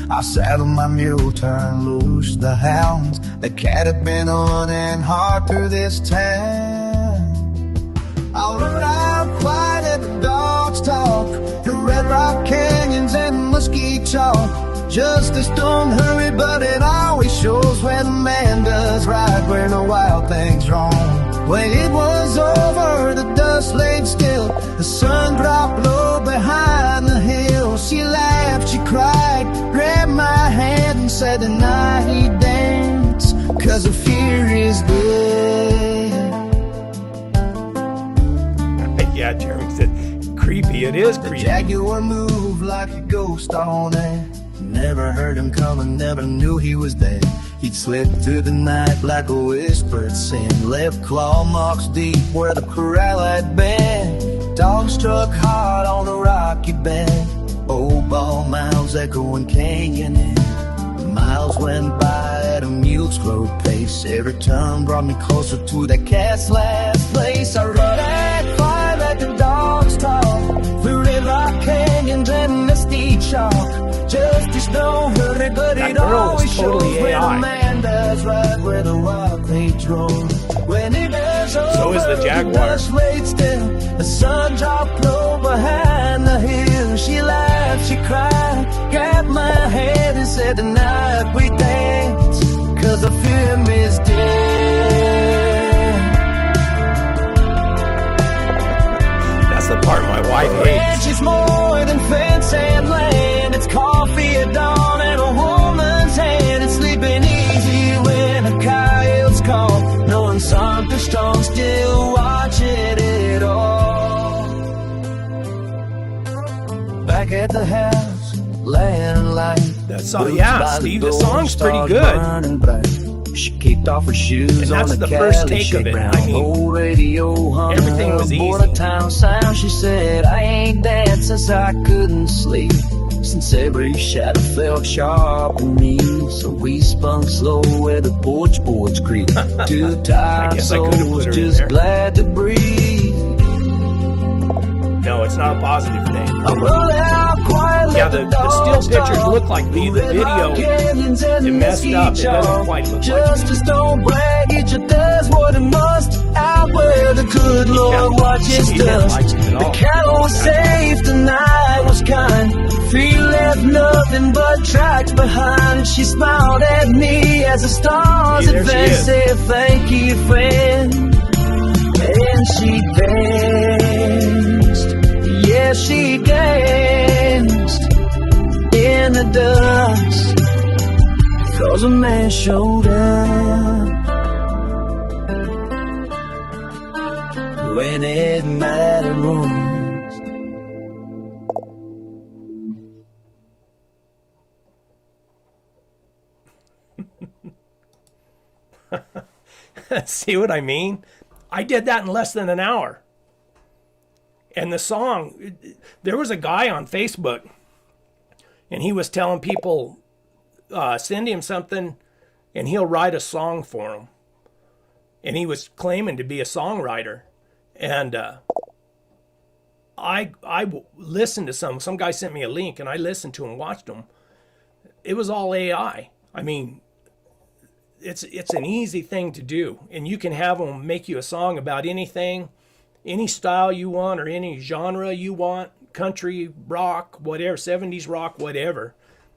I saddled my mule, turned loose the hounds. The cat had been running hard through this town. I'll run out quiet at the dogs talk, the Red Rock Canyons and Muskie Chalk. Justice don't hurry, but it always shows when a man does right, where no wild thing's wrong. When it was over, the dust laid still, the sun dropped low behind the hill. She laughed, she cried, grabbed my hand and said tonight he dance, 'cause the fear is dead. Yeah, Jeremy said, creepy. It is The creepy. Jaguar moved like a ghost on air. Never heard him coming, never knew he was there. He'd slip through the night like a whispered sin, left claw marks deep where the corral had been. Dog struck hard on a rocky bed, old ball mounds echoing canyoning. Miles went by at a mule's slow pace. Every turn brought me closer to that cat's last place. I rode that fire like the dogs talk, through Red Rock Canyons and Misty Chalk. Justice don't hurry, but That it girl always is totally shows when AI. a man does right, where the wild things roll. When it is So is the over, Jaguar. dust laid still, the sun dropped low behind the hill. She laughed, she cried, grabbed my hand and said tonight we dance, 'cause the film is dead. That's the part my wife hates. Ranch is more than fence and land. It's coffee at dawn and a woman's hand. It's sleeping easy when a coyote's call, knowing something strong still watching it all. Back at the house, laying light. That song, yeah, Steve, the song's pretty good. She kicked off her shoes And on that's the the first Cali take of it. ground. I mean, old radio humming, everything was aboard easy. a town sound. She said, I ain't danced since I couldn't sleep, since every shadow felt sharp in me. So we spun slow where the porch boards creak. 2 tired guess I could've put souls her in just there. glad to breathe. No, it's not a positive thing. I roll out quietly. Yeah, the still pictures look like me. The video, it messed up. It doesn't quite look like Justice don't brag, it just does what it must. Out where the good Lord watches she didn't like dust. it at all. The cattle was safe, the night was kind. Feet left nothing but tracks behind. She smiled at me as the stars See, there she advanced. is. Said, thank you, friend. And she danced. Yeah, she danced in the dust, 'cause a man showed up when it mattered most. See what I mean? I did that in less than an hour. And the song, there was a guy on Facebook, and he was telling people, send him something, and he'll write a song for them. And he was claiming to be a songwriter. And I listened to some guy sent me a link, and I listened to him, watched him. It was all AI. I mean, it's an easy thing to do, and you can have them make you a song about anything, any style you want or any genre you want, country, rock, whatever, 70s rock, whatever.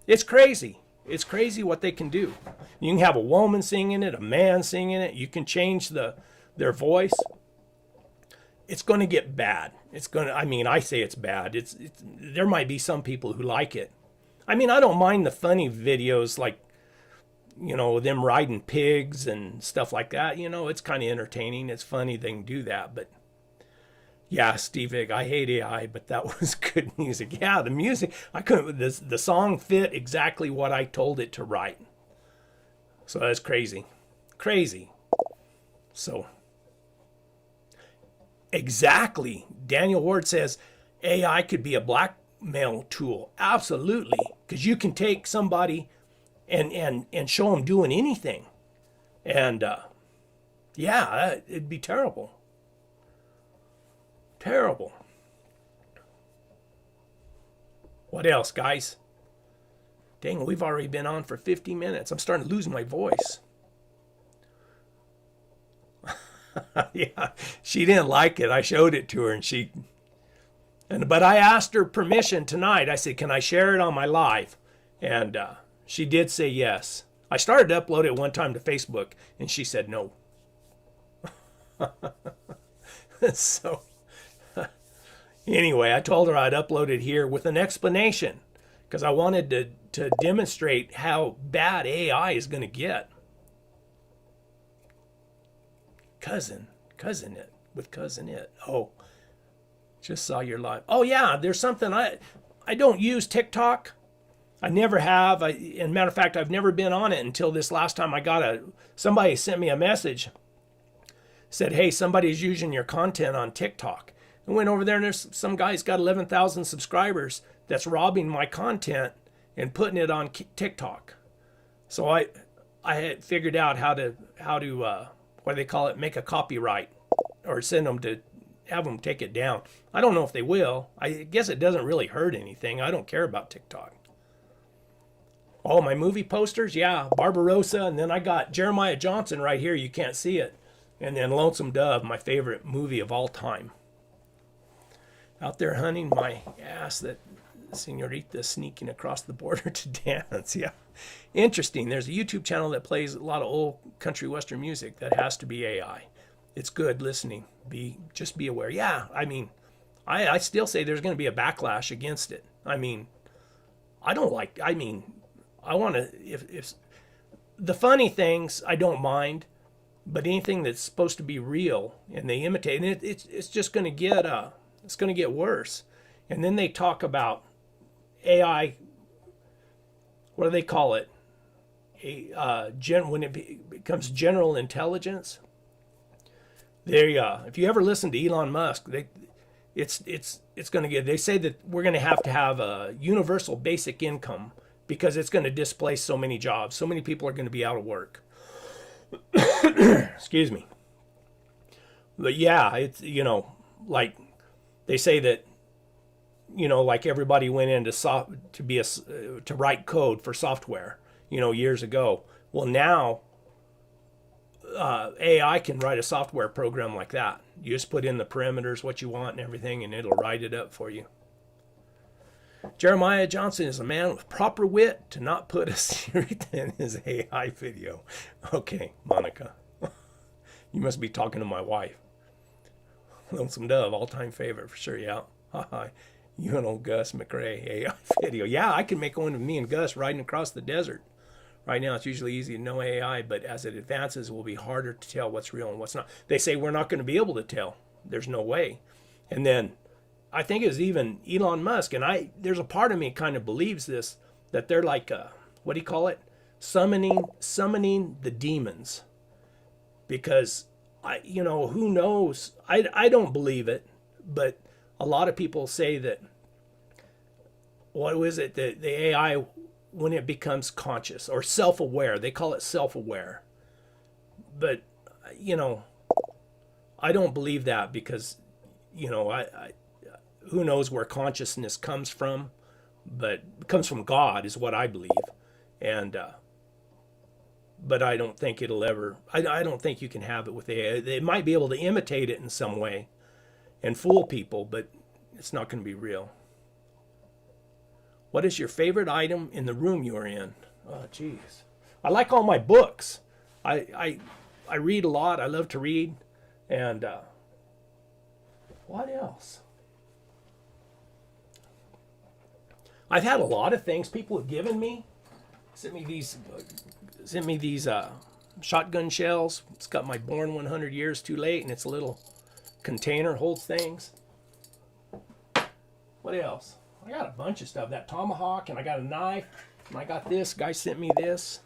It's crazy. It's crazy what they can do. You can have a woman singing it, a man singing it. You can change their voice. It's going to get bad. I say it's bad. There might be some people who like it. I mean, I don't mind the funny videos like, them riding pigs and stuff like that. It's kind of entertaining. It's funny they can do that. But yeah, Steve Ig, I hate AI, but that was good music. Yeah, the music, the song fit exactly what I told it to write. So that's crazy. Crazy. So Exactly. Daniel Ward says AI could be a blackmail tool. Absolutely. Because you can take somebody and show them doing anything. And yeah, it'd be terrible. Terrible. What else, guys? Dang, we've already been on for 50 minutes. I'm starting to lose my voice. Yeah, she didn't like it. I showed it to her but I asked her permission tonight. I said, can I share it on my live? And she did say yes. I started to upload it one time to Facebook, and she said no. So anyway, I told her I'd upload it here with an explanation because I wanted to demonstrate how bad AI is going to get. Cousin it. Oh, just saw your live. Oh yeah, there's something I don't use TikTok. I never have. And matter of fact, I've never been on it until this last time. Somebody sent me a message, said, "Hey, somebody's using your content on TikTok." I went over there and there's some guy's got 11,000 subscribers that's robbing my content and putting it on TikTok. So I had figured out how to what do they call it, make a copyright or send them to have them take it down. I don't know if they will. I guess it doesn't really hurt anything. I don't care about TikTok. Oh, my movie posters, yeah, Barbarossa, and then I got Jeremiah Johnson right here. You can't see it. And then Lonesome Dove, my favorite movie of all time. Out there hunting my ass, that senorita sneaking across the border to dance. Yeah, interesting. There's a YouTube channel that plays a lot of old country western music. That has to be AI. It's good listening. Just be aware. Yeah, I mean, I still say there's going to be a backlash against it. I mean, I want to, if the funny things I don't mind, but anything that's supposed to be real and they imitate, and it's just going to get it's going to get worse. And then they talk about AI. What do they call it? When it becomes general intelligence. If you ever listen to Elon Musk, it's going to get. They say that we're going to have a universal basic income because it's going to displace so many jobs. So many people are going to be out of work. Excuse me. But yeah, it's like they say that like everybody went into to write code for software years ago. Well, now AI can write a software program like that. You just put in the parameters, what you want and everything, and it'll write it up for you. Jeremiah Johnson is a man with proper wit to not put a senorita in his AI video. Okay, Monica. You must be talking to my wife. Lonesome Dove, all-time favorite for sure, yeah. You and old Gus McRae AI video. Yeah, I can make one of me and Gus riding across the desert. Right now, it's usually easy to know AI, but as it advances, it will be harder to tell what's real and what's not. They say we're not going to be able to tell. There's no way. And then I think it's even Elon Musk, and there's a part of me kind of believes this, that they're like, what do you call it? Summoning the demons. Because, who knows? I don't believe it, but a lot of people say that, what was it, the AI, when it becomes conscious or self-aware, they call it self-aware. But, I don't believe that because, who knows where consciousness comes from, but it comes from God is what I believe. And, but I don't think it'll ever, I don't think you can have it with AI. They might be able to imitate it in some way and fool people, but it's not going to be real. What is your favorite item in the room you are in? Oh, geez. I like all my books. I read a lot. I love to read. And what else? I've had a lot of things people have given me. Sent me these shotgun shells. It's got my Born 100 Years Too Late, and it's a little container, holds things. What else? I got a bunch of stuff. That tomahawk, and I got a knife, and I got this. Guy sent me this.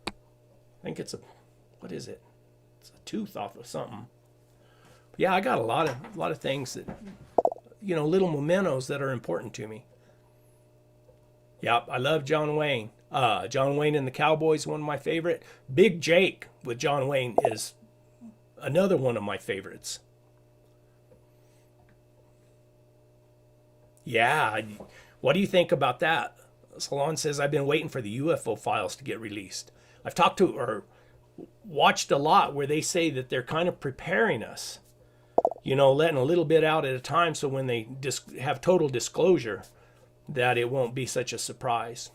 I think it's what is it? It's a tooth off of something. Yeah, I got a lot of things that, little mementos that are important to me. Yep, I love John Wayne. John Wayne and the Cowboys, one of my favorite. Big Jake with John Wayne is another one of my favorites. Yeah, what do you think about that? Salon says, I've been waiting for the UFO files to get released. I've talked to or watched a lot where they say that they're kind of preparing us, letting a little bit out at a time so when they have total disclosure, that it won't be such a surprise.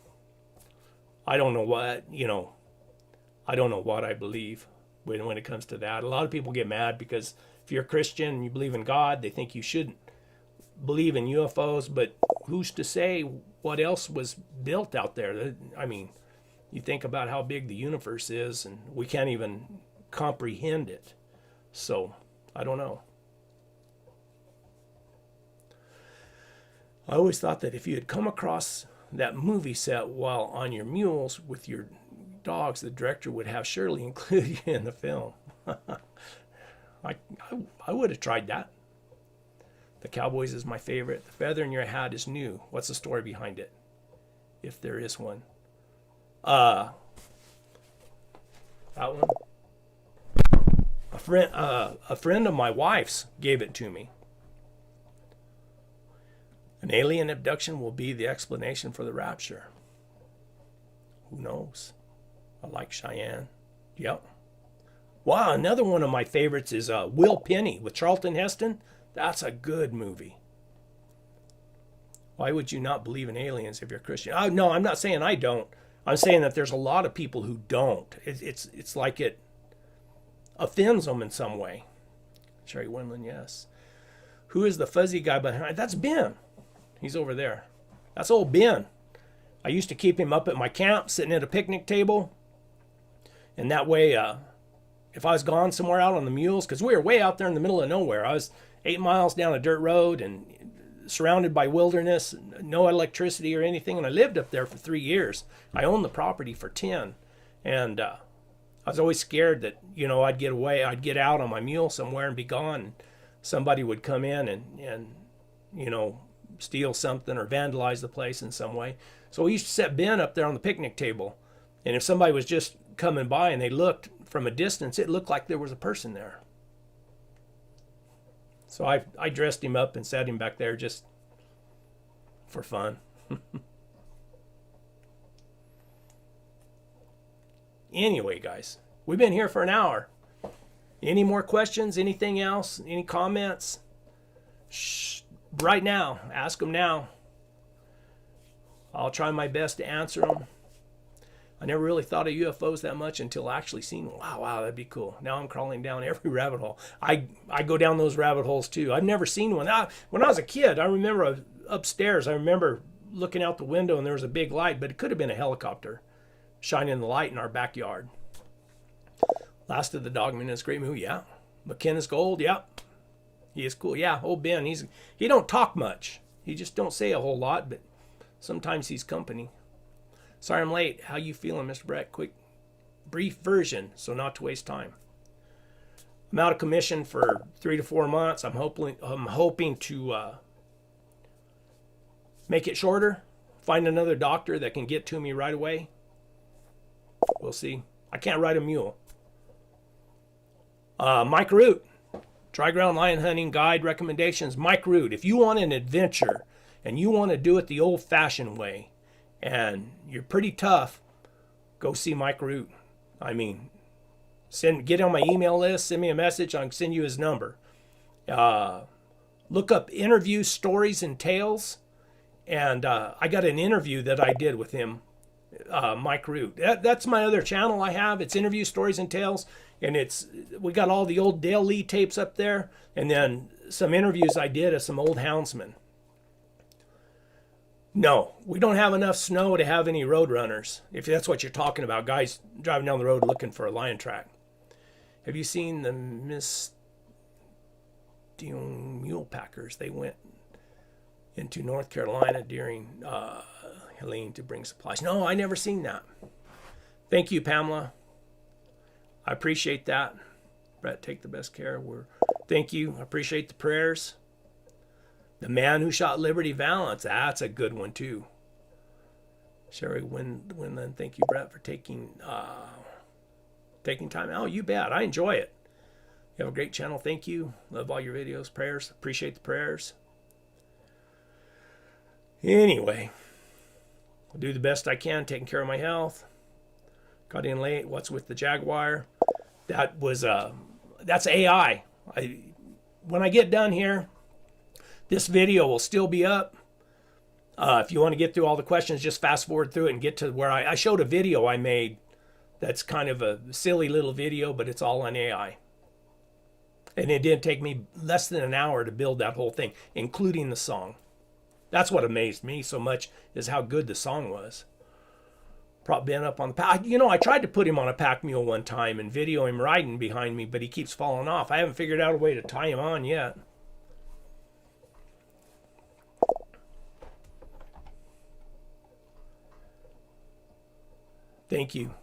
I don't know what, I don't know what I believe when it comes to that. A lot of people get mad because if you're a Christian and you believe in God, they think you shouldn't believe in UFOs, but who's to say what else was built out there? I mean, you think about how big the universe is and we can't even comprehend it. So, I don't know. I always thought that if you had come across that movie set while on your mules with your dogs, the director would have surely included you in the film. I would have tried that. The Cowboys is my favorite. The feather in your hat is new. What's the story behind it? If there is one. That one. A friend of my wife's gave it to me. An alien abduction will be the explanation for the rapture. Who knows? I like Cheyenne. Yep. Wow, another one of my favorites is Will Penny with Charlton Heston. That's a good movie. Why would you not believe in aliens if you're a Christian? Oh, no, I'm not saying I don't. I'm saying that there's a lot of people who don't. It's like it offends them in some way. Sherry Wimlin, yes. Who is the fuzzy guy behind? That's Ben. He's over there. That's old Ben. I used to keep him up at my camp, sitting at a picnic table. And that way, if I was gone somewhere out on the mules, because we were way out there in the middle of nowhere. I was 8 miles down a dirt road and surrounded by wilderness, no electricity or anything. And I lived up there for 3 years. I owned the property for 10. And I was always scared that, I'd get away. I'd get out on my mule somewhere and be gone. Somebody would come in and steal something or vandalize the place in some way. So we used to set Ben up there on the picnic table. And if somebody was just coming by and they looked from a distance, it looked like there was a person there. So I dressed him up and sat him back there just for fun. Anyway, guys, we've been here for an hour. Any more questions? Anything else? Any comments? Shh, right now. Ask them now. I'll try my best to answer them. I never really thought of UFOs that much until actually seeing them. Wow, that'd be cool. Now I'm crawling down every rabbit hole. I go down those rabbit holes too. I've never seen one. When I was a kid, I remember upstairs, I remember looking out the window and there was a big light, but it could have been a helicopter shining the light in our backyard. Last of the Dogmen is a great movie, yeah. McKenna's Gold, yeah. He is cool. Yeah, old Ben, he don't talk much. He just don't say a whole lot, but sometimes he's company. Sorry I'm late. How you feeling, Mr. Brett? Quick, brief version, so not to waste time. I'm out of commission for 3 to 4 months. I'm hoping to make it shorter. Find another doctor that can get to me right away. We'll see. I can't ride a mule. Mike Root, dry ground lion hunting guide recommendations. Mike Root, if you want an adventure and you want to do it the old-fashioned way, and you're pretty tough, go see Mike Root. I mean, get on my email list, send me a message, I'll send you his number. Look up interview stories and tales, and I got an interview that I did with him, Mike Root. That's my other channel I have. It's interview stories and tales, and we got all the old Dale Lee tapes up there, and then some interviews I did of some old houndsmen. No, we don't have enough snow to have any road runners, if that's what you're talking about, guys driving down the road looking for a lion track. Have you seen the Miss Dion Mule Packers? They went into North Carolina during Helene to bring supplies. No, I never seen that. Thank you, Pamela. I appreciate that. Brett, take the best care. Thank you. I appreciate the prayers. The man who shot Liberty Valance. That's a good one too. Sherry Winland, thank you, Brett, for taking time. Oh, you bet. I enjoy it. You have a great channel. Thank you. Love all your videos, prayers. Appreciate the prayers. Anyway, I'll do the best I can, taking care of my health. Got in late. What's with the Jaguar? That was that's AI. When I get done here, this video will still be up. If you want to get through all the questions, just fast forward through it and get to where I showed a video I made that's kind of a silly little video, but it's all on AI. And it didn't take me less than an hour to build that whole thing, including the song. That's what amazed me so much, is how good the song was. Probably been up on the pack. You know, I tried to put him on a pack mule one time and video him riding behind me, but he keeps falling off. I haven't figured out a way to tie him on yet. Thank you,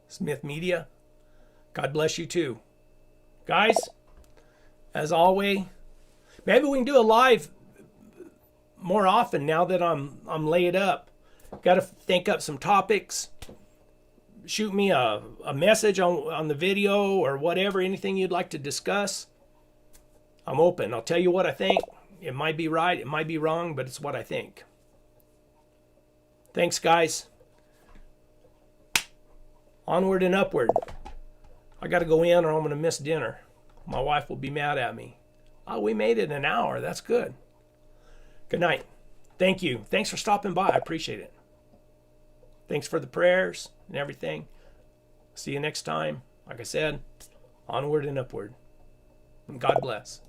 Smith Media. God bless you too. Guys, as always, maybe we can do a live more often now that I'm laid up. Got to think up some topics. Shoot me a message on the video or whatever, anything you'd like to discuss. I'm open. I'll tell you what I think. It might be right, it might be wrong, but it's what I think. Thanks, guys. Onward and upward. I got to go in or I'm going to miss dinner. My wife will be mad at me. Oh, we made it an hour. That's good. Good night. Thank you. Thanks for stopping by. I appreciate it. Thanks for the prayers and everything. See you next time. Like I said, onward and upward. And God bless.